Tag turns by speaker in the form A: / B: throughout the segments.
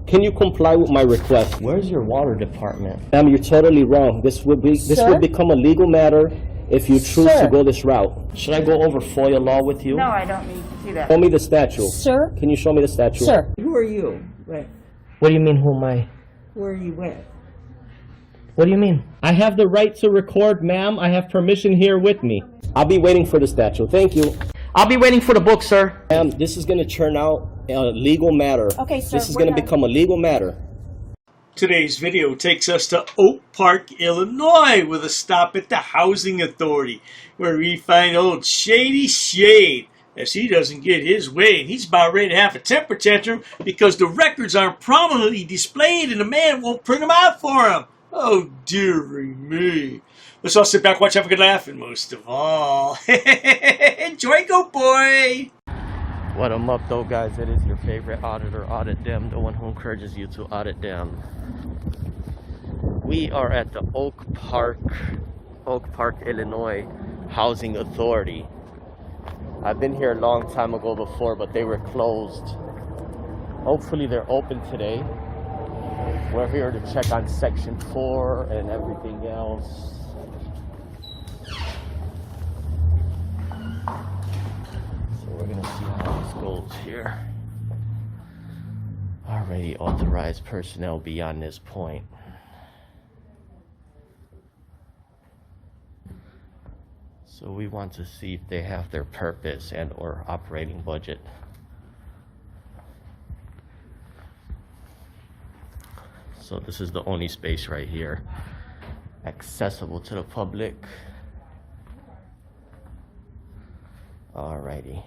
A: Can you comply with my request?
B: Where's your water department?
A: Ma'am, you're totally wrong. This would become a legal matter if you choose to go this route.
B: Should I go over FOIA law with you?
C: No, I don't need to see that.
A: Show me the statute.
D: Sir?
A: Can you show me the statute?
D: Sir.
E: Who are you? Right.
B: What do you mean, who am I?
E: Where are you with?
B: What do you mean?
A: I have the right to record, ma'am. I have permission here with me. I'll be waiting for the statute. Thank you.
B: I'll be waiting for the book, sir.
A: Ma'am, this is going to turn out a legal matter.
D: Okay, sir.
A: This is going to become a legal matter.
F: Today's video takes us to Oak Park, Illinois, with a stop at the Housing Authority, where we find old Shady Shade, as he doesn't get his way, and he's about ready to have a temper tantrum because the records aren't prominently displayed and the man won't print them out for him. Oh, dearie me. Let's all sit back, watch, have a good laugh, and most of all, enjoy GoatBoy!
B: What I'm up though, guys, it is your favorite auditor, Audit Them, the one who encourages you to audit them. We are at the Oak Park, Illinois Housing Authority. I've been here a long time ago before, but they were closed. Hopefully they're open today. We're here to check on Section 4 and everything else. We're gonna see how this goes here. Already authorized personnel beyond this point. So we want to see if they have their purpose and or operating budget. So this is the only space right here accessible to the public. Alrighty.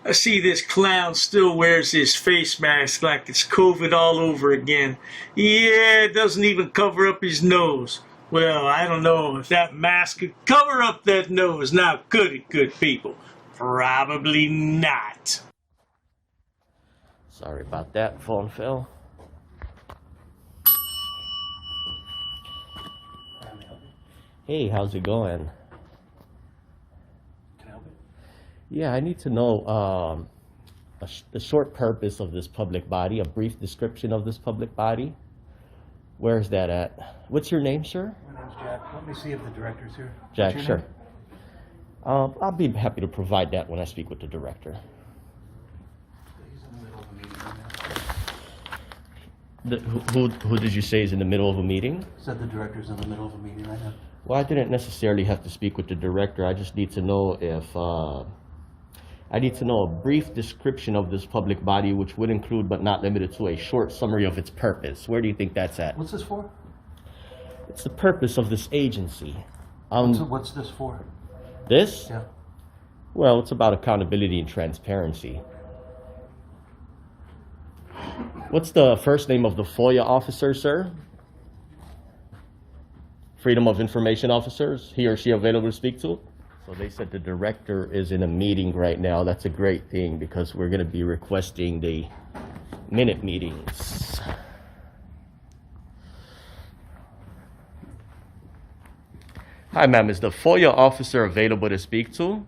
F: I see this clown still wears his face mask like it's COVID all over again. Yeah, it doesn't even cover up his nose. Well, I don't know if that mask could cover up that nose. Now, could it, good people? Probably not.
B: Sorry about that, phone fell. Hey, how's it going?
G: Can I help you?
B: Yeah, I need to know the short purpose of this public body, a brief description of this public body. Where's that at? What's your name, sir?
G: My name's Jack. Let me see if the director's here.
B: Jack,
G: What's your
B: sure.
G: name?
B: I'll be happy to provide that when I speak with the director.
G: He's in the middle of a meeting right now.
B: Who did you say is in the middle of a meeting?
G: Said the director's in the middle of a meeting right now.
B: Well, I didn't necessarily have to speak with the director. I just need to know if I need to know a brief description of this public body, which would include but not limited to a short summary of its purpose. Where do you think that's at?
G: What's this for?
B: It's the purpose of this agency.
G: What's this for?
B: This?
G: Yeah.
B: Well, it's about accountability and transparency. What's the first name of the FOIA officer, sir? Freedom of Information Officers, he or she available to speak to? So they said the director is in a meeting right now. That's a great thing because we're going to be requesting the minute meetings. Hi, ma'am. Is the FOIA officer available to speak to?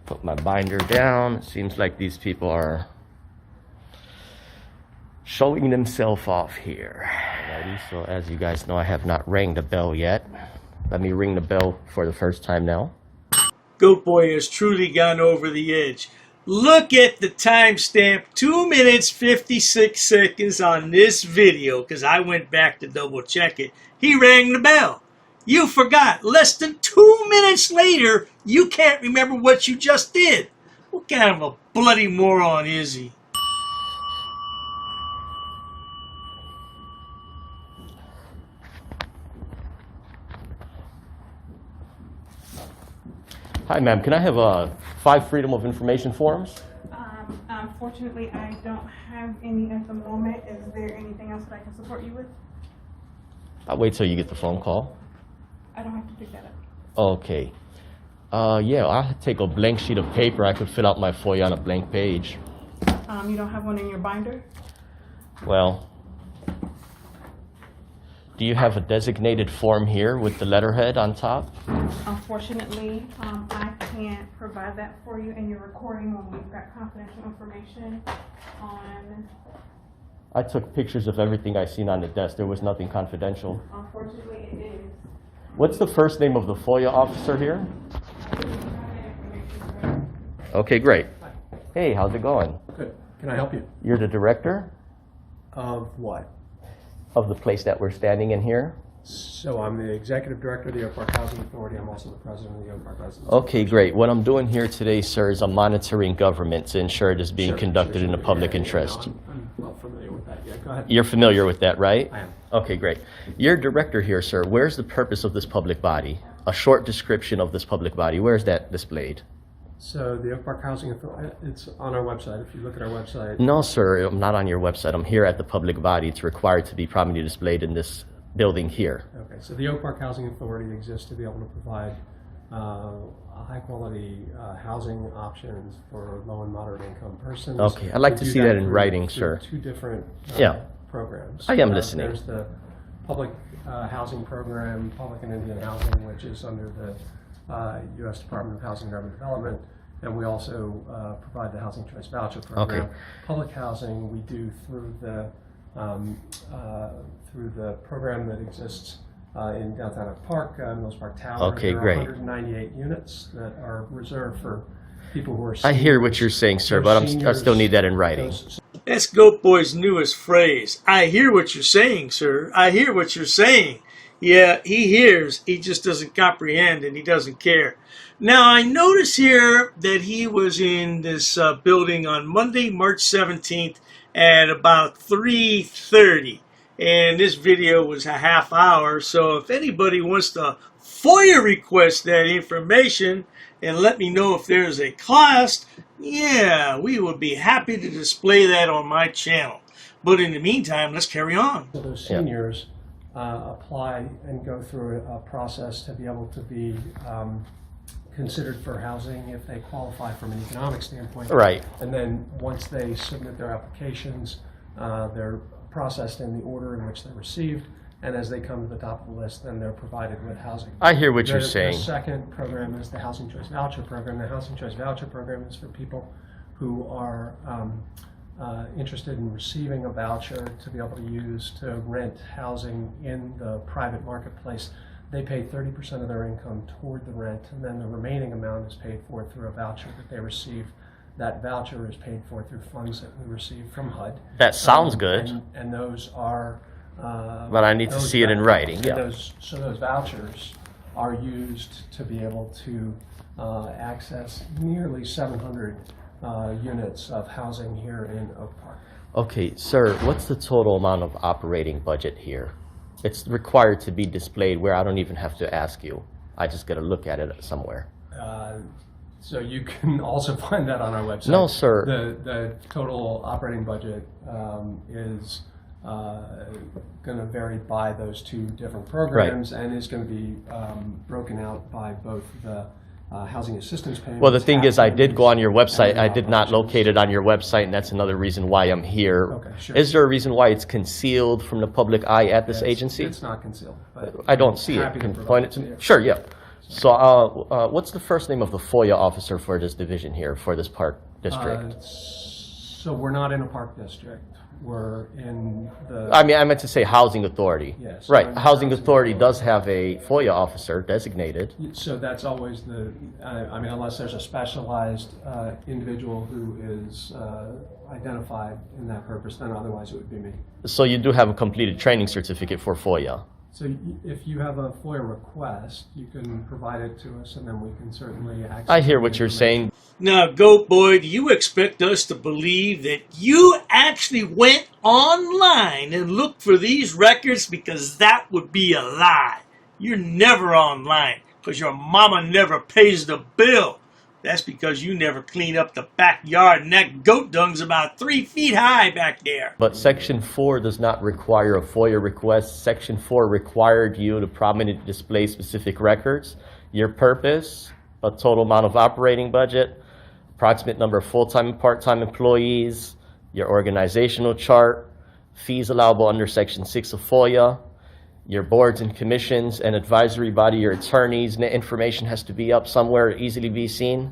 B: Put my binder down. It seems like these people are showing themselves off here. Alrighty, so as you guys know, I have not rang the bell yet. Let me ring the bell for the first time now.
F: GoatBoy has truly gone over the edge. Look at the timestamp, 2 minutes 56 seconds on this video, because I went back to double check it. He rang the bell. You forgot. Less than 2 minutes later, you can't remember what you just did. What kind of a bloody moron is he?
B: Hi, ma'am. Can I have 5 Freedom of Information forms?
H: Unfortunately, I don't have any at the moment. Is there anything else that I can support you with?
B: I'll wait till you get the phone call.
H: I don't have to pick that up.
B: Okay. Yeah, I'll take a blank sheet of paper. I could fill out my FOIA on a blank page.
H: You don't have one in your binder?
B: Well, do you have a designated form here with the letterhead on top?
H: Unfortunately, I can't provide that for you in your recording when we've got confidential information on.
B: I took pictures of everything I seen on the desk. There was nothing confidential.
H: Unfortunately, it is.
B: What's the first name of the FOIA officer here? Okay, great. Hey, how's it going?
C: Good. Can I help you?
B: You're the director
C: Of what?
B: of the place that we're standing in here?
C: So I'm the executive director of the Oak Park Housing Authority. I'm also the president of the Oak Park Residents.
B: Okay, great. What I'm doing here today, sir, is I'm monitoring government to ensure it is being
C: Sure,
B: conducted in the public
C: Yeah,
B: interest.
C: I'm well familiar with that. Yeah, go ahead.
B: You're familiar with that, right?
C: I am.
B: Okay, great. You're director here, sir. Where's the purpose of this public body? A short description of this public body. Where's that displayed?
C: So the Oak Park Housing Authority, it's on our website. If you look at our website,
B: No, sir. I'm not on your website. I'm here at the public body. It's required to be prominently displayed in this building here.
C: okay. So the Oak Park Housing Authority exists to be able to provide high quality housing options for low and moderate income persons.
B: Okay, I'd like
C: We
B: to
C: do
B: see that in
C: through
B: writing, sir.
C: Two different
B: Yeah.
C: programs.
B: I am listening.
C: There's the public housing program, Public and Indian Housing, which is under the U.S. Department of Housing and Urban Development, and we also provide the Housing Choice Voucher Program.
B: Okay.
C: Public housing we do through the program that exists in downtown Oak Park, Mills Park Tower.
B: Okay,
C: there are
B: great.
C: 198 units that are reserved for people who are
B: I hear what you're saying, sir, but I still need that in writing.
F: That's GoatBoy's newest phrase. I hear what you're saying, sir. I hear what you're saying. Yeah, he hears. He just doesn't comprehend and he doesn't care. Now, I notice here that he was in this building on Monday, March 17th at about 3:30. And this video was a half hour. So if anybody wants to FOIA request that information and let me know if there's a cost, yeah, we would be happy to display that on my channel. But in the meantime, let's carry on.
C: So those seniors apply and go through a process to be able to be considered for housing if they qualify from an economic standpoint.
B: Right.
C: And then once they submit their applications, they're processed in the order in which they're received. And as they come to the top of the list, then they're provided with housing.
B: I hear what you're
C: The
B: saying.
C: second program is the Housing Choice Voucher Program. The Housing Choice Voucher Program is for people who are interested in receiving a voucher to be able to use to rent housing in the private marketplace. They pay 30% of their income toward the rent, and then the remaining amount is paid for through a voucher that they receive. That voucher is paid for through funds that we receive from HUD.
B: That sounds good.
C: And those are...
B: But I need to see it in writing, yeah.
C: Those vouchers are used to be able to access nearly 700 units of housing here in Oak Park.
B: Okay, sir, what's the total amount of operating budget here? It's required to be displayed where I don't even have to ask you. I just got to look at it somewhere.
C: So you can also find that on our website.
B: No, sir.
C: The total operating budget is going to vary by those two different programs, and is going to be broken out by both the housing assistance payments.
B: Well, the thing is, I did go on your website.
C: and
B: I did not
C: operations.
B: locate it on your website, and that's another reason why I'm here.
C: Okay, sure.
B: Is there a reason why it's concealed from the public eye at this agency?
C: It's not concealed. But
B: I don't see it.
C: happy to
B: Can you
C: provide
B: point it to me?
C: you.
B: Sure, yeah. So what's the first name of the FOIA officer for this division here, for this park district?
C: So we're not in a park district. We're in the...
B: I mean, I meant to say housing authority.
C: Yes.
B: Right,
C: I'm the
B: housing
C: housing
B: authority does
C: authority.
B: have a FOIA officer designated.
C: So that's always the, I mean, unless there's a specialized individual who is identified in that purpose, then otherwise it would be me.
B: So you do have a completed training certificate for FOIA.
C: So if you have a FOIA request, you can provide it to us, and then we can certainly access...
B: I hear
C: the
B: what you're
C: information.
B: saying.
F: Now, GoatBoy, do you expect us to believe that you actually went online and looked for these records? Because that would be a lie. You're never online because your mama never pays the bill. That's because you never clean up the backyard, and that goat dung's about 3 feet high back there.
B: But Section 4 does not require a FOIA request. Section 4 required you to prominently display specific records, your purpose, a total amount of operating budget, approximate number of full-time and part-time employees, your organizational chart, fees allowable under Section 6 of FOIA, your boards and commissions and advisory body, your attorneys, and the information has to be up somewhere, easily be seen.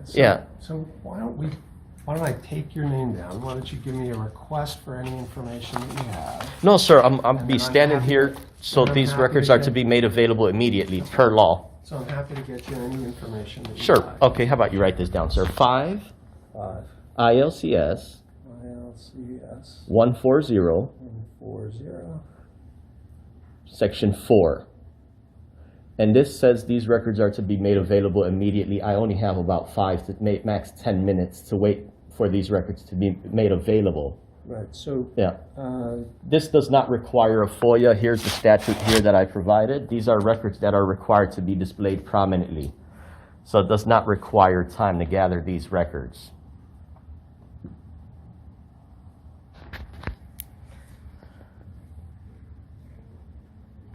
B: Yeah.
C: So why don't I take your name down? Why don't you give me a request for any information that you have?
B: No, sir, I'm
C: then
B: be
C: I'm
B: standing
C: happy
B: here,
C: to-
B: so
C: then I'm
B: these
C: happy
B: records
C: to
B: are
C: get-
B: to be made available immediately, per law.
C: So I'm happy to get you any information that you
B: Sure,
C: like.
B: okay, how about you write this down, sir? 5
C: 5
B: ILCS
C: ILCS
B: 140,
C: 140.
B: Section 4. And this says these records are to be made available immediately. I only have about 5 to max 10 minutes to wait for these records to be made available.
C: Right. So
B: Yeah. This does not require a FOIA. Here's the statute here that I provided. These are records that are required to be displayed prominently. So it does not require time to gather these records.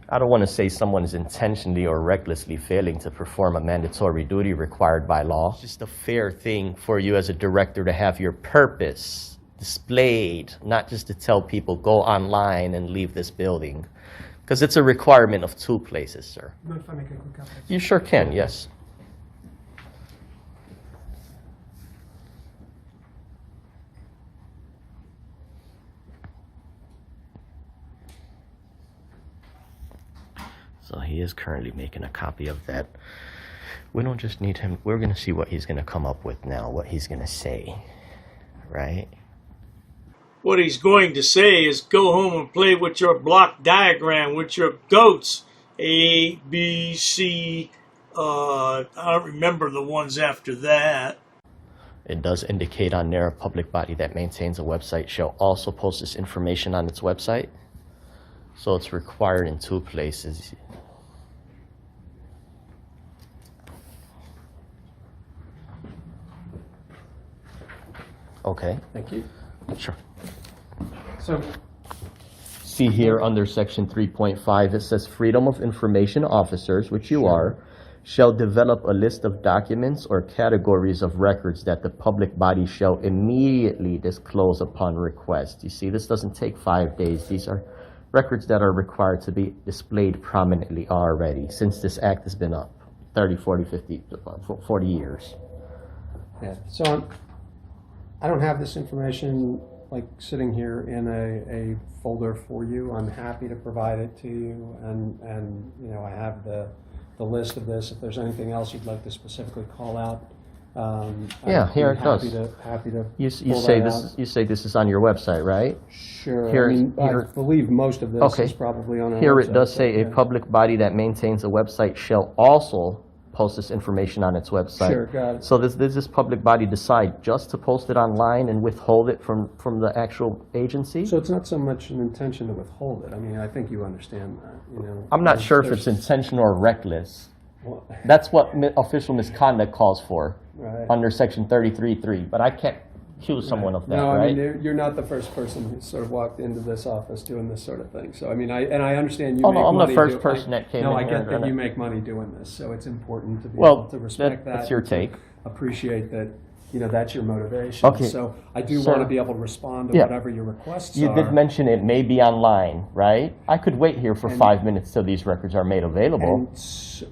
B: I don't want to say someone is intentionally or recklessly failing to perform a mandatory duty required by law. It's just a fair thing for you as a director to have your purpose displayed, not just to tell people go online and leave this building. Because it's a requirement of 2 places, sir.
C: mind if I make a quick comment?
B: You sure can, yes. So he is currently making a copy of that. We don't just need him. We're going to see what he's going to come up with now, what he's going to say, right?
F: What he's going to say is go home and play with your block diagram with your goats. A, B, C, I don't remember the ones after that.
B: It does indicate on there a public body that maintains a website shall also post this information on its website. So it's required in 2 places. Okay,
C: Thank you.
B: sure.
C: So
B: See here under section 3.5, it says freedom of information officers, which you are, shall develop a list of documents or categories of records that the public body shall immediately disclose upon request. You see, this doesn't take 5 days. These are records that are required to be displayed prominently already, since this act has been up 30, 40, 50, 40 years.
C: yeah. So I don't have this information like sitting here in a folder for you. I'm happy to provide it to you, and you know, I have the list of this. If there's anything else you'd like to specifically call out,
B: Yeah,
C: I'd
B: here
C: be
B: it does.
C: Happy to.
B: You
C: pull
B: say
C: that
B: this
C: out.
B: is, you say this is on your website, right?
C: Sure.
B: Here-
C: I mean,
B: here-
C: I believe most of this
B: Okay.
C: is probably on our
B: Here
C: website,
B: it does say
C: but,
B: a public body that maintains a website shall also post this information on its website.
C: Sure, got it.
B: So does this public body decide just to post it online and withhold it from the actual agency?
C: So it's not so much an intention to withhold it. I mean, I think you understand that. You know,
B: I'm not sure if
C: there's-
B: it's intentional or reckless.
C: well,
B: That's what official misconduct calls for
C: Right.
B: under section 33.3, but I can't accuse someone of that,
C: No, I
B: right?
C: mean, you're not the first person who sort of walked into this office doing this sort of thing. So, I mean, I understand you
B: Oh,
C: make
B: no, I'm the
C: money.
B: first person that came
C: No,
B: in
C: I
B: here
C: get
B: and
C: that
B: done
C: you
B: it.
C: make money doing this, so it's important to be
B: Well,
C: able to respect that.
B: that's your
C: and to
B: take.
C: Appreciate that, you know, that's your motivation.
B: Okay.
C: So I do
B: Sir.
C: want to be able to respond to
B: Yeah.
C: whatever your requests
B: You
C: are.
B: did mention it may be online, right? I could wait here for 5 minutes till these records are made available.
C: And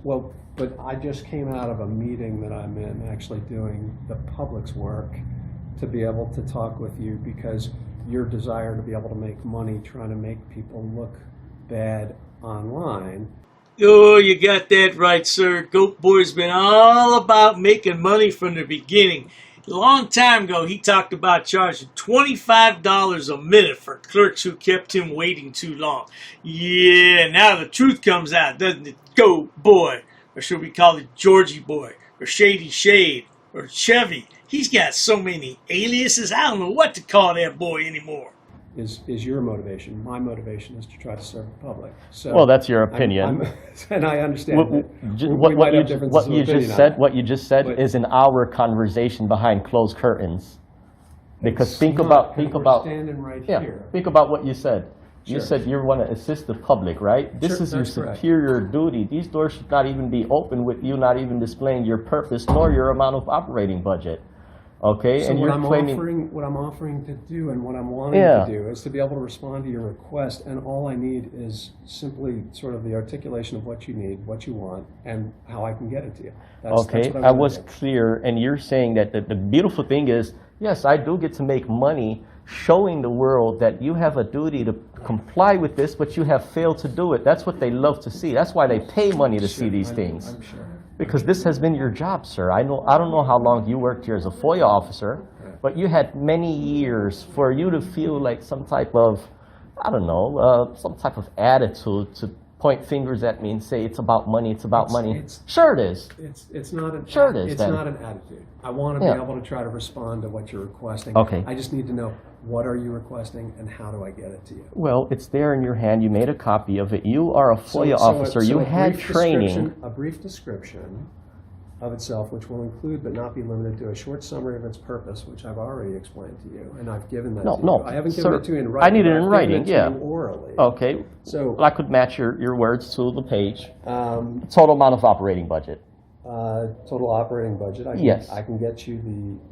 C: well, but I just came out of a meeting that I'm in, actually doing the public's work, to be able to talk with you because your desire to be able to make money trying to make people look bad online.
F: Oh, you got that right, sir. Goat Boy's been all about making money from the beginning. A long time ago, he talked about charging $25 a minute for clerks who kept him waiting too long. Yeah, now the truth comes out, doesn't it? Goat Boy. Or should we call it Georgie Boy? Or Shady Shade? Or Chevy? He's got so many aliases, I don't know what to call that boy anymore.
C: Is your motivation. My motivation is to try to serve the public. So
B: Well, that's your opinion.
C: And I understand
B: What,
C: that.
B: what,
C: we might have
B: you,
C: differences
B: what
C: of
B: you
C: opinion
B: just
C: on
B: said,
C: that.
B: what you just said
C: But-
B: is an hour conversation behind closed curtains. Because
C: It's
B: think
C: not,
B: about,
C: 'cause we're standing right
B: yeah,
C: here.
B: think about what you said. You
C: Sure.
B: said you want to assist the public, right? This
C: Sure,
B: is your
C: that's correct.
B: superior duty. These doors should not even be open with you not even displaying your purpose nor your amount of operating budget.
A: Okay,
C: So
A: and
C: what
A: you're
C: I'm
A: claiming.
C: what I'm offering to do and what I'm wanting
A: Yeah.
C: to do is to be able to respond to your request, and all I need is simply sort of the articulation of what you need, what you want, and how I can get it to you.
A: Okay,
C: That's what
A: I
C: wanna
A: was
C: do.
A: clear, and you're saying that the beautiful thing is, yes, I do get to make money showing the world that you have a duty to comply with this, but you have failed to do it. That's what they love to see. That's why they pay money to see these things.
C: I'm sure.
A: Because this has been your job, sir. I don't know how long you worked here as a FOIA officer, but you had many years for you to feel like some type of, I don't know, some type of attitude to point fingers at me and say it's about money, it's about money. Sure it is.
C: It's not an
A: Sure it is,
C: it's
A: then.
C: not an attitude. I want to
A: Yeah.
C: be able to try to respond to what you're requesting.
A: Okay.
C: I just need to know what are you requesting and how do I get it to you.
A: Well, it's there in your hand. You made a copy of it. You are a FOIA officer. You had training.
C: A brief description of itself, which will include but not be limited to a short summary of its purpose, which I've already explained to you, and I've given that
A: No,
C: to you.
A: no,
C: I haven't
A: sir,
C: given it to you in
A: I
C: writing.
A: need it
C: but
A: in
C: I've given
A: writing,
C: it to
A: yeah.
C: you orally.
A: Okay.
C: So,
A: I could match your words to the page. Total amount of operating budget.
C: total operating budget.
A: Yes.
C: I can get you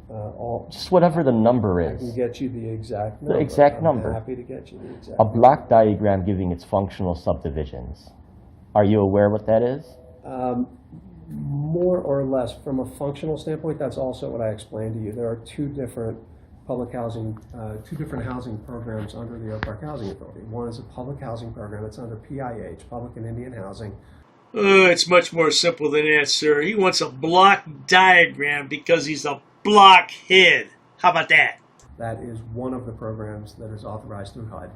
C: the all.
A: Just whatever the number
C: I can
A: is.
C: get you the exact number.
A: exact
C: I'm
A: number.
C: happy to get you the exact.
A: A block diagram giving its functional subdivisions. Are you aware what that is?
C: More or less, from a functional standpoint, that's also what I explained to you. There are two different housing programs under the Oak Park Housing Authority. One is a public housing program that's under PIH, Public and Indian Housing.
F: It's much more simple than that, sir. He wants a block diagram because he's a blockhead. How about that?
C: That is one of the programs that is authorized through HUD.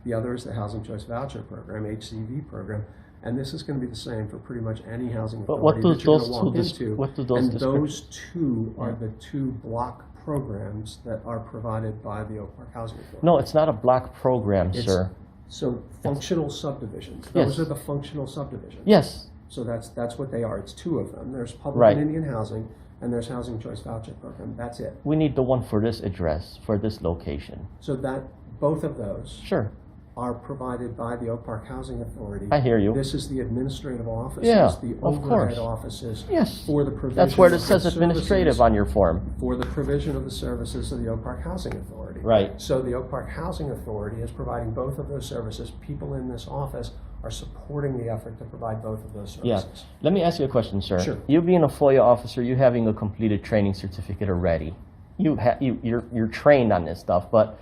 C: The other is the Housing Choice Voucher Program, HCV program. And this is going to be the same for pretty much any housing
A: But
C: authority
A: what do
C: that you're
A: those
C: going to walk
A: two
C: into.
A: what do those
C: and
A: describe?
C: those two are the two block programs that are provided by the Oak Park Housing Authority.
A: No, it's not a block program,
C: It's-
A: sir.
C: So functional subdivisions.
A: Yes.
C: Those are the functional subdivisions.
A: Yes.
C: So that's what they are. It's two of them. There's Public
A: Right.
C: and Indian Housing, and there's Housing Choice Voucher Program. That's it.
A: We need the one for this address, for this location.
C: So that both of those
A: Sure.
C: are provided by the Oak Park Housing Authority.
A: I hear you.
C: This is the administrative offices,
A: Yeah,
C: the
A: of
C: overhead
A: courit
C: offices
A: Yes.
C: for the provision.
A: That's where it
C: of
A: says
C: the
A: administrative
C: services-
A: on your form.
C: for the provision of the services of the Oak Park Housing Authority.
A: Right.
C: So the Oak Park Housing Authority is providing both of those services. People in this office are supporting the effort to provide both of those
A: Yeah.
C: services.
A: Let me ask you a question, sir.
C: Sure.
A: You being a FOIA officer, you having a completed training certificate already. You're trained on this stuff, but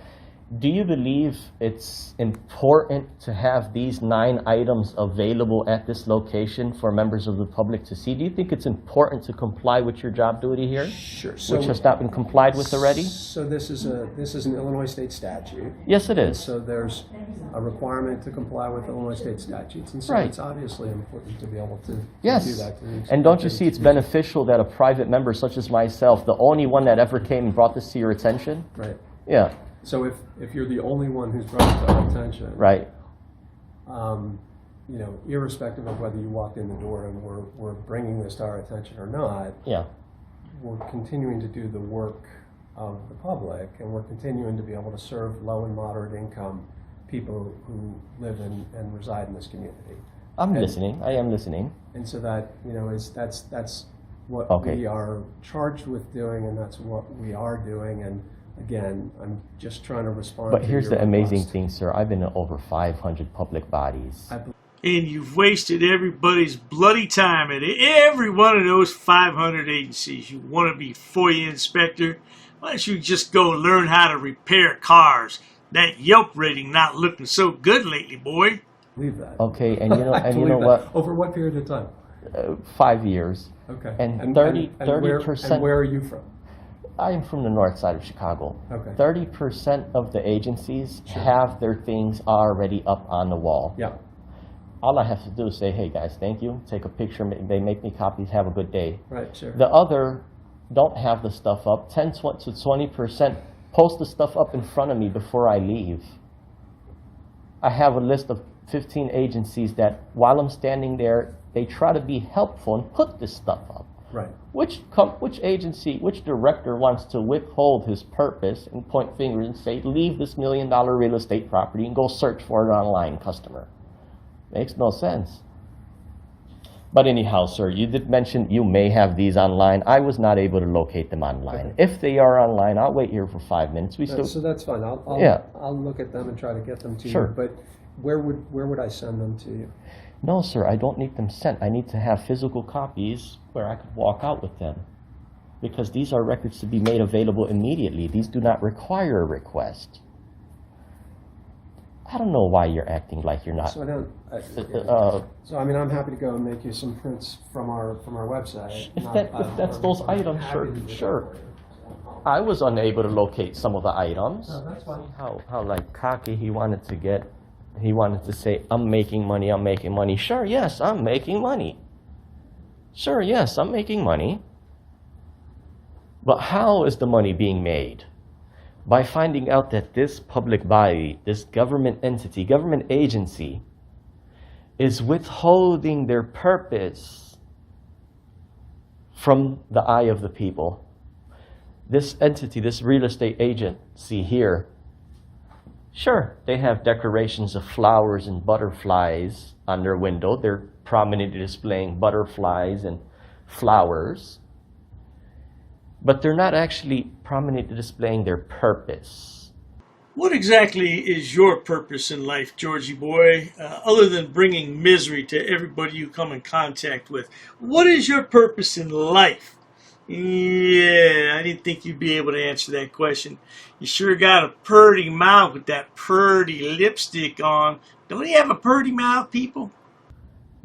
A: do you believe it's important to have these 9 items available at this location for members of the public to see? Do you think it's important to comply with your job duty here,
C: Sure.
A: which has not been complied with already?
C: So this is an Illinois state statute.
A: Yes, it is.
C: So there's a requirement to comply with Illinois state statutes, and so
A: Right.
C: it's obviously important to be able to
A: Yes.
C: do that. To the extent
A: And don't you
C: that
A: see it's beneficial that a private member such as myself, the only one that ever came and brought this to your attention?
C: Right.
A: Yeah,
C: So if you're the only one who's brought it to our attention,
A: right.
C: Irrespective of whether you walked in the door and we're bringing this to our attention or not,
A: Yeah.
C: we're continuing to do the work of the public, and we're continuing to be able to serve low and moderate income people who live and reside in this community.
A: I'm listening. I am listening.
C: And so that, that's what
A: Okay.
C: we are charged with doing, and that's what we are doing. And again, I'm just trying to respond
A: But
C: to
A: here's
C: your
A: the amazing
C: request.
A: thing, sir. I've been in over 500 public bodies.
F: And you've wasted everybody's bloody time at every one of those 500 agencies. You want to be FOIA inspector? Why don't you just go learn how to repair cars? That Yelp rating not looking so good lately, boy.
C: Believe that.
A: Okay, and you know,
C: I
A: and you
C: believe
A: know
C: that.
A: what?
C: Over what period of time?
A: 5 years.
C: Okay.
A: And
C: and
A: 30%.
C: And where are you from?
A: I'm from the north side of Chicago.
C: Okay.
A: 30% of the agencies have their things already up on the wall.
C: Yeah.
A: All I have to do is say, hey guys, thank you. Take a picture. They make me copies. Have a good day.
C: Right. Sure.
A: The other don't have the stuff up. 10 to 20% post the stuff up in front of me before I leave. I have a list of 15 agencies that while I'm standing there, they try to be helpful and put this stuff up.
C: Right.
A: Which agency, which director wants to withhold his purpose and point fingers and say, leave this $1 million real estate property and go search for it online, customer? Makes no sense. But anyhow, sir, you did mention you may have these online. I was not able to locate them online.
C: Okay.
A: If they are online, I'll wait here for 5 minutes. We still,
C: So that's fine. I'll
A: Yeah.
C: I'll look at them and try to get them to
A: Sure.
C: you. But where would I send them to you?
A: No, sir, I don't need them sent. I need to have physical copies where I could walk out with them. Because these are records to be made available immediately. These do not require a request. I don't know why you're acting like you're not.
C: So I don't. So I mean, I'm happy to go and make you some prints from our website.
A: If that's those items, sure. I was unable to locate some of the items.
C: No, that's fine.
A: How like cocky he wanted to get. He wanted to say, I'm making money, I'm making money. Sure, yes, I'm making money. Sure, yes, I'm making money. But how is the money being made? By finding out that this public body, this government entity, government agency, is withholding their purpose from the eye of the people. This entity, this real estate agency here, sure, they have decorations of flowers and butterflies on their window. They're prominently displaying butterflies and flowers. But they're not actually prominently displaying their purpose.
F: What exactly is your purpose in life, Georgie boy, other than bringing misery to everybody you come in contact with? What is your purpose in life? Yeah, I didn't think you'd be able to answer that question. You sure got a purty mouth with that purty lipstick on. Don't you have a purty mouth, people?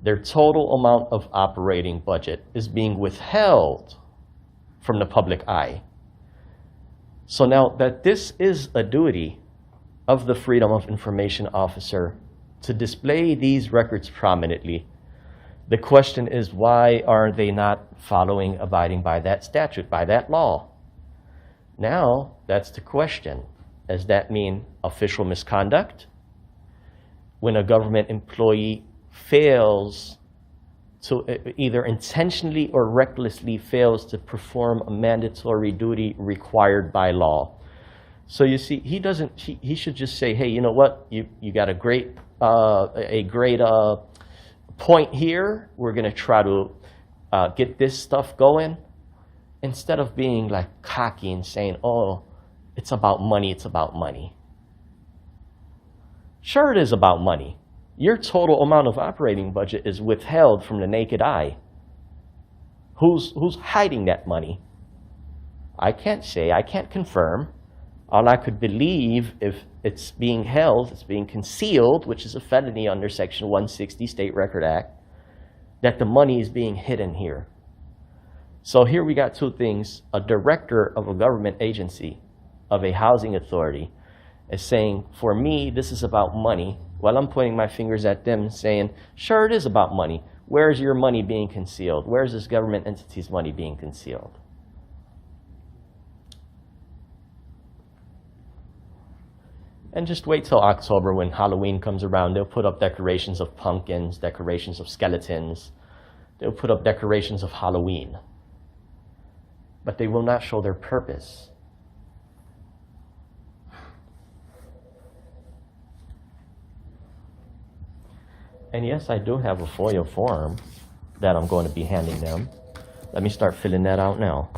A: Their total amount of operating budget is being withheld from the public eye. So now that this is a duty of the Freedom of Information Officer to display these records prominently, the question is, why are they not abiding by that statute, by that law? Now, that's the question. Does that mean official misconduct? When a government employee fails to either intentionally or recklessly fails to perform a mandatory duty required by law. So you see, he should just say, hey, you know what? You got a great point here. We're going to try to get this stuff going. Instead of being like cocky and saying, oh, it's about money, it's about money. Sure, it is about money. Your total amount of operating budget is withheld from the naked eye. Who's hiding that money? I can't say, I can't confirm. All I could believe, if it's being held, it's being concealed, which is a felony under Section 160 State Record Act, that the money is being hidden here. So here we got two things. A director of a government agency, of a housing authority, is saying, for me, this is about money. While I'm pointing my fingers at them saying, sure, it is about money. Where's your money being concealed? Where's this government entity's money being concealed? And just wait till October when Halloween comes around. They'll put up decorations of pumpkins, decorations of skeletons. They'll put up decorations of Halloween. But they will not show their purpose. And yes, I do have a FOIA form that I'm going to be handing them. Let me start filling that out now.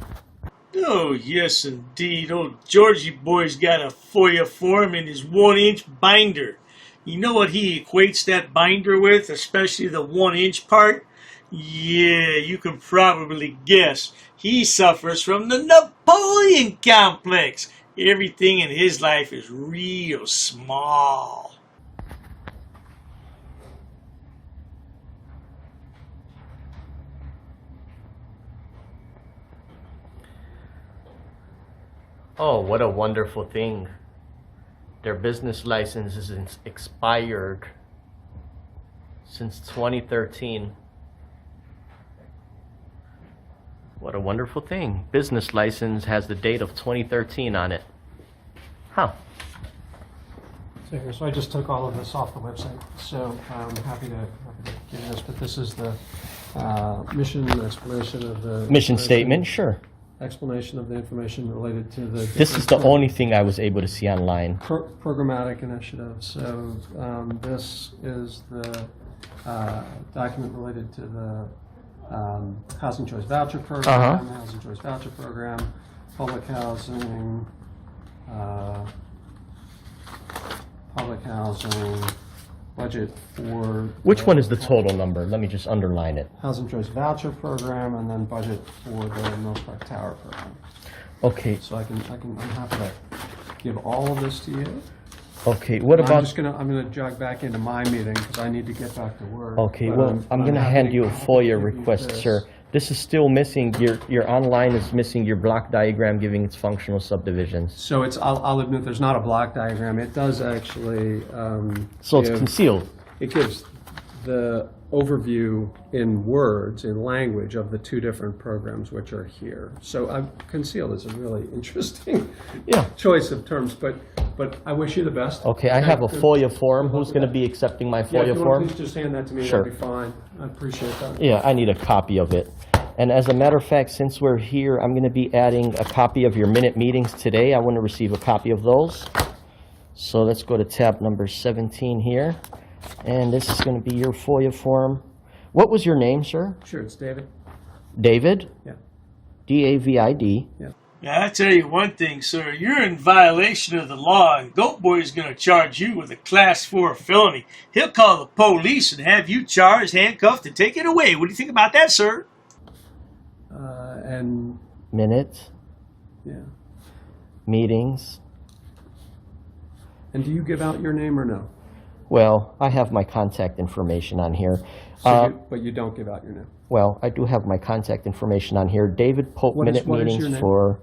F: Oh, yes, indeed. Old Georgie boy's got a FOIA form in his 1-inch binder. You know what he equates that binder with, especially the 1-inch part? Yeah, you can probably guess. He suffers from the Napoleon complex. Everything in his life is real small.
A: Oh, what a wonderful thing. Their business license is expired since 2013. What a wonderful thing. Business license has the date of 2013 on it. Huh.
C: So here, so I just took all of this off the website. So I'm happy to give you this, but this is the mission explanation of the
A: Mission statement, sure.
C: Explanation of the information related to the.
A: This is the only thing I was able to see online.
C: Programmatic initiative. So this is the document related to the Housing Choice Voucher Program, Housing Choice Voucher Program, public housing, budget for.
A: Which one is the total number? Let me just underline it.
C: Housing Choice Voucher Program, and then budget for the Mills Park Tower Program.
A: Okay.
C: So I'm happy to give all of this to you.
A: Okay. What
C: I'm
A: about?
C: gonna jog back into my meeting because I need to get back to work.
A: Okay.
C: But
A: Well, I'm gonna
C: happy
A: hand
C: to-
A: you a
C: happy to
A: FOIA
C: give you
A: request,
C: this.
A: sir. This is still missing. Your online is missing your block diagram giving its functional subdivisions.
C: So I'll admit there's not a block diagram. It does actually.
A: So it's
C: give-
A: concealed.
C: It gives the overview in words, in language of the two different programs which are here. So concealed is a really interesting
A: Yeah.
C: choice of terms, but I wish you the best.
A: Okay. I have a
C: Good.
A: FOIA form. Who's going to be accepting my
C: Yeah, if
A: FOIA
C: you want
A: form?
C: to please just hand that to me,
A: Sure.
C: that'd be fine. I appreciate that.
A: Yeah, I need a copy of it. And as a matter of fact, since we're here, I'm going to be adding a copy of your minute meetings today. I want to receive a copy of those. So let's go to tab number 17 here. And this is going to be your FOIA form. What was your name, sir?
C: Sure, it's David.
A: David?
C: Yeah.
A: D-A-V-I-D.
F: Now, I tell you one thing, sir. You're in violation of the law, and GoatBoy is going to charge you with a Class 4 felony. He'll call the police and have you charged, handcuffed, and taken away. What do you think about that, sir?
C: And
A: Minute.
C: yeah.
A: Meetings.
C: And do you give out your name or no?
A: Well, I have my contact information on here.
C: But you don't give out your name.
A: Well, I do have my contact information on here. David Pope
C: What is-
A: minute
C: what is
A: meetings
C: your name?
A: for.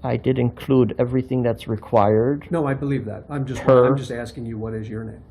A: I did include everything that's required.
C: No, I believe that. I'm just asking you, what is your name?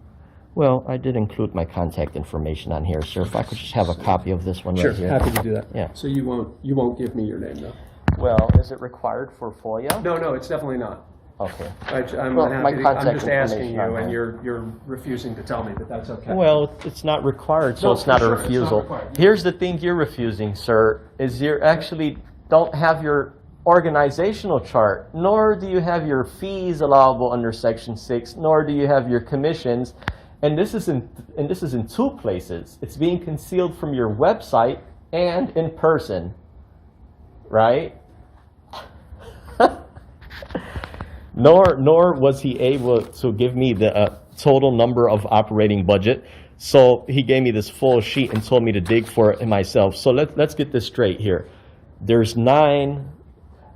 A: Well, I did include my contact information on here, sir. If I could just have a copy of this one
C: Sure,
A: right here.
C: happy to do that.
A: Yeah.
C: So you won't give me your name, though?
A: Well, is it required for FOIA?
C: No, it's definitely not.
A: Okay.
C: I'm
A: Well,
C: happy
A: my
C: to, I'm
A: contact
C: just asking
A: information
C: you,
A: on
C: and
A: there.
C: you're refusing to tell me, but that's okay.
A: Well, it's not required, so
C: No,
A: it's not
C: for
A: a
C: sure, it's not
A: refusal.
C: required.
A: Here's the thing you're refusing, sir, is you actually don't have your organizational chart, nor do you have your fees allowable under Section 6, nor do you have your commissions. And this is in two places. It's being concealed from your website and in person, right? Nor was he able to give me the total number of operating budget. So he gave me this full sheet and told me to dig for it myself. So let's get this straight here. There's 9.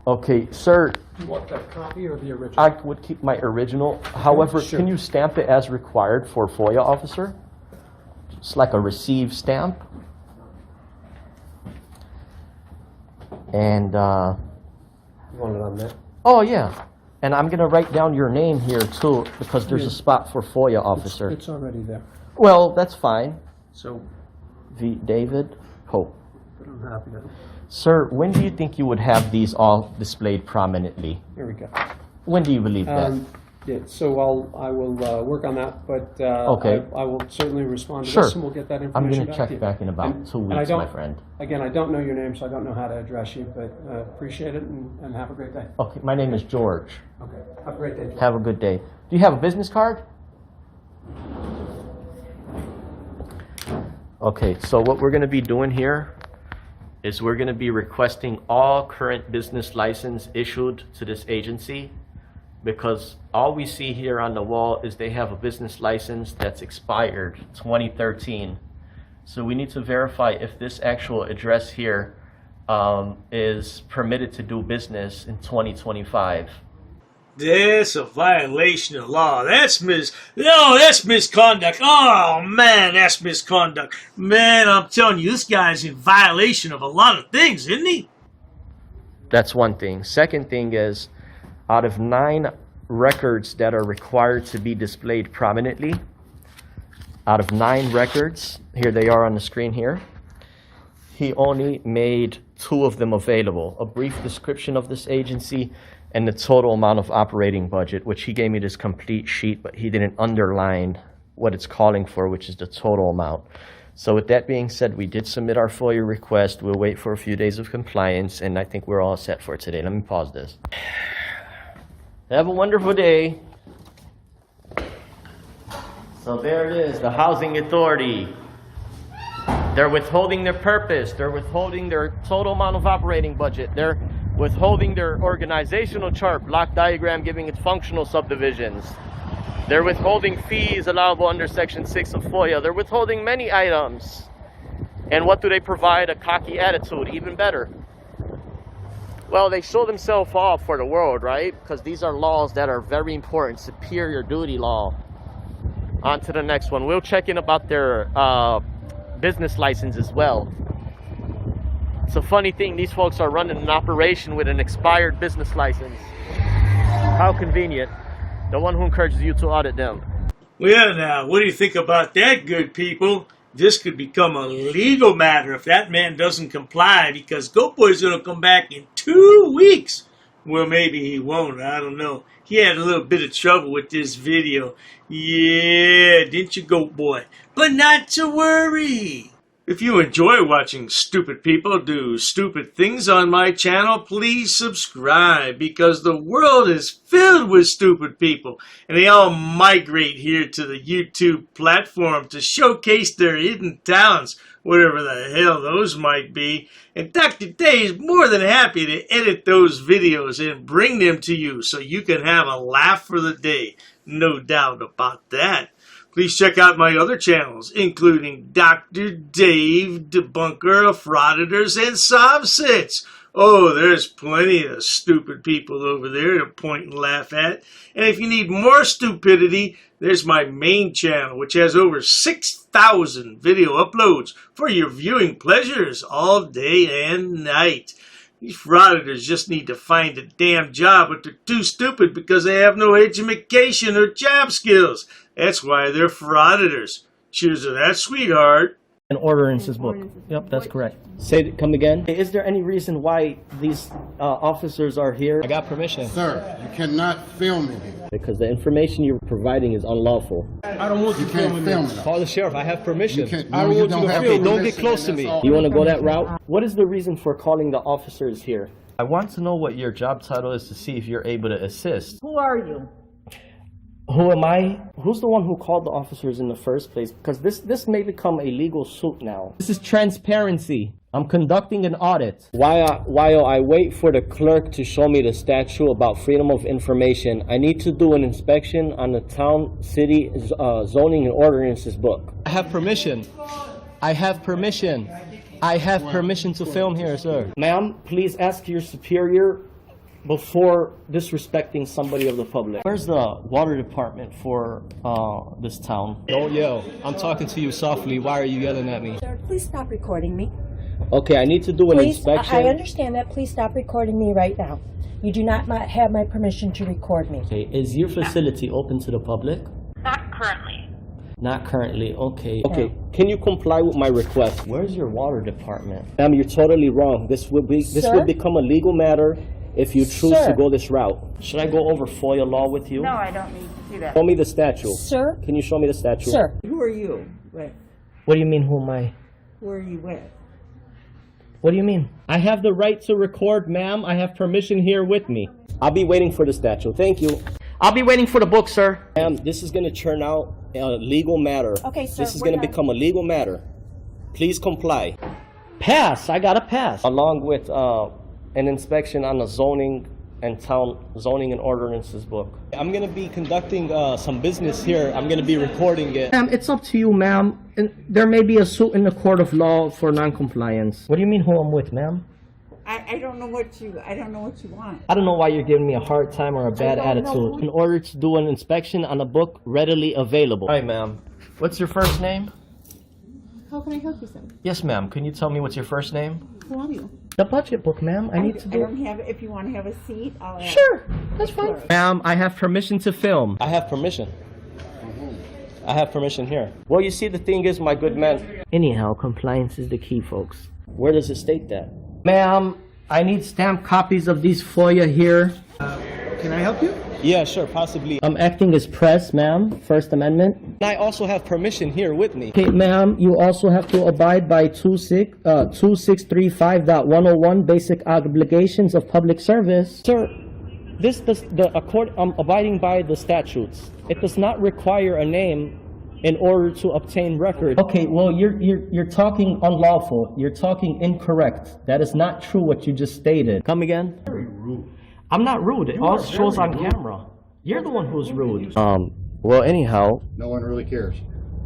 A: Okay, sir,
C: You want that copy or the original?
A: I would keep my original. However,
C: Sure.
A: can you stamp it as required for FOIA officer? It's like a receive stamp. And,
C: You want it on that?
A: oh yeah. And I'm going to write down your name here too, because there's a spot for FOIA officer.
C: It's already there.
A: Well, that's fine.
C: So,
A: V. David Pope.
C: but I'm happy to.
A: Sir, when do you think you would have these all displayed prominently?
C: Here we go.
A: When do you believe that?
C: Yeah, so I will work on that, but
A: Okay.
C: I will certainly respond to
A: Sure.
C: this, and we'll get that information
A: I'm going to
C: back
A: check
C: to you.
A: back in about
C: And-
A: 2
C: and I
A: weeks,
C: don't-
A: my friend.
C: Again, I don't know your name, so I don't know how to address you, but appreciate it, and have a great day.
A: Okay, my name is George.
C: Okay, have a great day.
A: Have a good day. Do you have a business card? Okay, so what we're going to be doing here is we're going to be requesting all current business license issued to this agency, because all we see here on the wall is they have a business license that's expired 2013. So we need to verify if this actual address here is permitted to do business in 2025.
F: That's a violation of law. That's misconduct. Oh, man, that's misconduct. Man, I'm telling you, this guy's in violation of a lot of things, isn't he?
A: That's one thing. Second thing is, out of 9 records that are required to be displayed prominently, out of 9 records, here they are on the screen here, he only made 2 of them available. A brief description of this agency and the total amount of operating budget, which he gave me this complete sheet, but he didn't underline what it's calling for, which is the total amount. So with that being said, we did submit our FOIA request. We'll wait for a few days of compliance, and I think we're all set for today. Let me pause this. Have a wonderful day.
B: So there it is, the Housing Authority. They're withholding their purpose. They're withholding their total amount of operating budget. They're withholding their organizational chart, block diagram giving it functional subdivisions. They're withholding fees allowable under Section 6 of FOIA. They're withholding many items. And what do they provide? A cocky attitude, even better. Well, they show themselves off for the world, right? Because these are laws that are very important, superior duty law. On to the next one. We'll check in about their business license as well. It's a funny thing, these folks are running an operation with an expired business license. How convenient. The one who encourages you to audit them.
F: Well, now, what do you think about that, good people? This could become a legal matter if that man doesn't comply, because GoatBoy's going to come back in 2 weeks. Well, maybe he won't. I don't know. He had a little bit of trouble with this video. Yeah, didn't you, GoatBoy? But not to worry. If you enjoy watching stupid people do stupid things on my channel, please subscribe, because the world is filled with stupid people, and they all migrate here to the YouTube platform to showcase their hidden talents, whatever the hell those might be. And Dr. Day is more than happy to edit those videos and bring them to you so you can have a laugh for the day. No doubt about that. Please check out my other channels, including Dr. Dave, debunker of frauditors and subsets. Oh, there's plenty of stupid people over there to point and laugh at. And if you need more stupidity, there's my main channel, which has over 6,000 video uploads for your viewing pleasures all day and night. These frauditors just need to find a damn job, but they're too stupid because they have no education or job skills. That's why they're frauditors. Cheers to that, sweetheart.
A: An ordinances book. Yep, that's correct. Come again. Is there any reason why these officers are here? I got permission.
D: Sir, you cannot film in here.
A: Because the information you're providing is unlawful.
D: I don't want you filming me.
A: Call the sheriff. I have permission.
D: I don't want you to film.
A: Don't get close to me. You want to go that route? What is the reason for calling the officers here? I want to know what your job title is to see if you're able to assist.
E: Who are you?
A: Who am I? Who's the one who called the officers in the first place? Because this may become a legal suit now. This is transparency. I'm conducting an audit. While I wait for the clerk to show me the statute about freedom of information, I need to do an inspection on the town, city, zoning and ordinances book. I have permission. I have permission. I have permission to film here, sir. Ma'am, please ask your superior before disrespecting somebody of the public. Where's the water department for this town? Don't yell. I'm talking to you softly. Why are you yelling at me?
I: Sir, please stop recording me.
A: Okay, I need to do an inspection.
I: I understand that. Please stop recording me right now. You do not have my permission to record me.
A: Okay, is your facility open to the public?
H: Not currently.
A: Not currently, okay. Okay, can you comply with my request? Where's your water department? Ma'am, you're totally wrong. This will become a legal matter if you choose to go this route. Should I go over FOIA law with you?
H: No, I don't need to do that.
A: Show me the statute.
I: Sir?
A: Can you show me the statute?
I: Sir.
E: Who are you with?
A: What do you mean, who am I?
E: Who are you with?
A: What do you mean? I have the right to record, ma'am. I have permission here with me. I'll be waiting for the statute. Thank you. I'll be waiting for the book, sir. Ma'am, this is going to turn out a legal matter.
I: Okay, sir.
A: This is going to become a legal matter. Please comply. Pass. I got a pass. Along with an inspection on the zoning and town zoning and ordinances book. I'm going to be conducting some business here. I'm going to be recording it. Ma'am, it's up to you, ma'am. There may be a suit in the court of law for non-compliance. What do you mean who I'm with, ma'am?
E: I don't know what you want.
A: I don't know why you're giving me a hard time or a bad attitude. In order to do an inspection on a book readily available. Hi, ma'am. What's your first name?
J: How can I help you, sir?
A: Yes, ma'am. Can you tell me what's your first name?
J: Who are you?
A: The budget book, ma'am. I need to do.
E: I don't have. If you want to have a seat, I'll.
A: Sure, that's fine. Ma'am, I have permission to film. I have permission. I have permission here. Well, you see, the thing is, my good man. Anyhow, compliance is the key, folks. Where does it state that? Ma'am, I need stamped copies of these FOIA here.
D: Can I help you?
A: Yeah, sure, possibly. I'm acting as press, ma'am. First Amendment. I also have permission here with me. Okay, ma'am, you also have to abide by 2635.101 basic obligations of public service. Sir, I'm abiding by the statutes. It does not require a name in order to obtain record. Okay, well, you're talking unlawful. You're talking incorrect. That is not true what you just stated. Come again?
D: Very rude.
A: I'm not rude. It all shows on camera. You're the one who's rude. Well, anyhow,
D: No one really cares.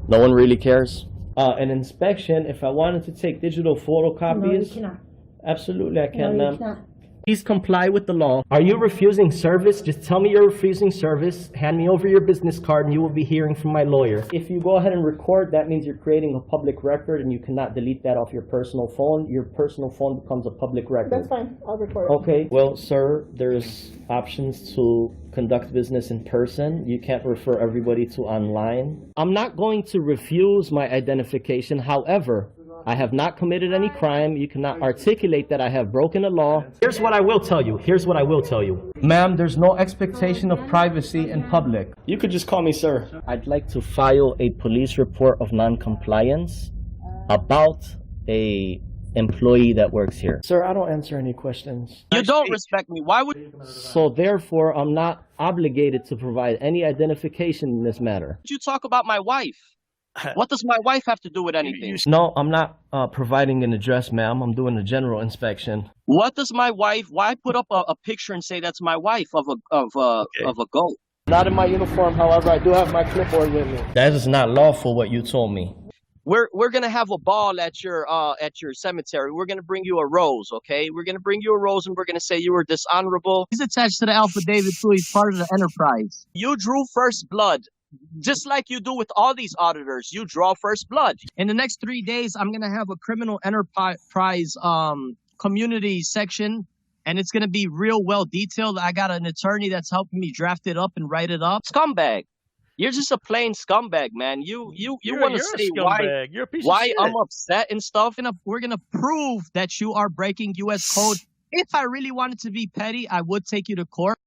B: No one really cares.
A: an inspection, if I wanted to take digital photocopies,
I: No, you cannot.
A: absolutely I
I: No,
A: can,
I: you
A: ma'am.
I: cannot.
A: Please comply with the law. Are you refusing service? Just tell me you're refusing service. Hand me over your business card and you will be hearing from my lawyer. If you go ahead and record, that means you're creating a public record and you cannot delete that off your personal phone. Your personal phone becomes a public record.
J: That's fine. I'll record it.
A: Okay, well, sir, there's options to conduct business in person. You can't refer everybody to online. I'm not going to refuse my identification. However, I have not committed any crime. You cannot articulate that I have broken the law. Here's what I will tell you. Here's what I will tell you. Ma'am, there's no expectation of privacy in public. You could just call me sir. I'd like to file a police report of non-compliance about a employee that works here. Sir, I don't answer any questions.
K: You don't respect me. Why would
A: So therefore, I'm not obligated to provide any identification in this matter.
K: you talk about my wife? What does my wife have to do with anything?
A: No, I'm not providing an address, ma'am. I'm doing a general inspection.
K: What does my wife? Why put up a picture and say that's my wife of a goat?
A: Not in my uniform, however, I do have my clipboard with me. That is not lawful, what you told me.
K: We're gonna have a ball at your cemetery. We're gonna bring you a rose, okay? We're gonna bring you a rose and we're gonna say you were dishonorable. He's attached to the affidavit too. He's part of the enterprise. You drew first blood. Just like you do with all these auditors, you draw first blood. In the next 3 days, I'm going to have a criminal enterprise community section, and it's going to be real well detailed. I got an attorney that's helping me draft it up and write it up. Scumbag. You're just a plain scumbag, man. You want to say why I'm upset and stuff. We're going to prove that you are breaking U.S. code. If I really wanted to be petty, I would take you to court.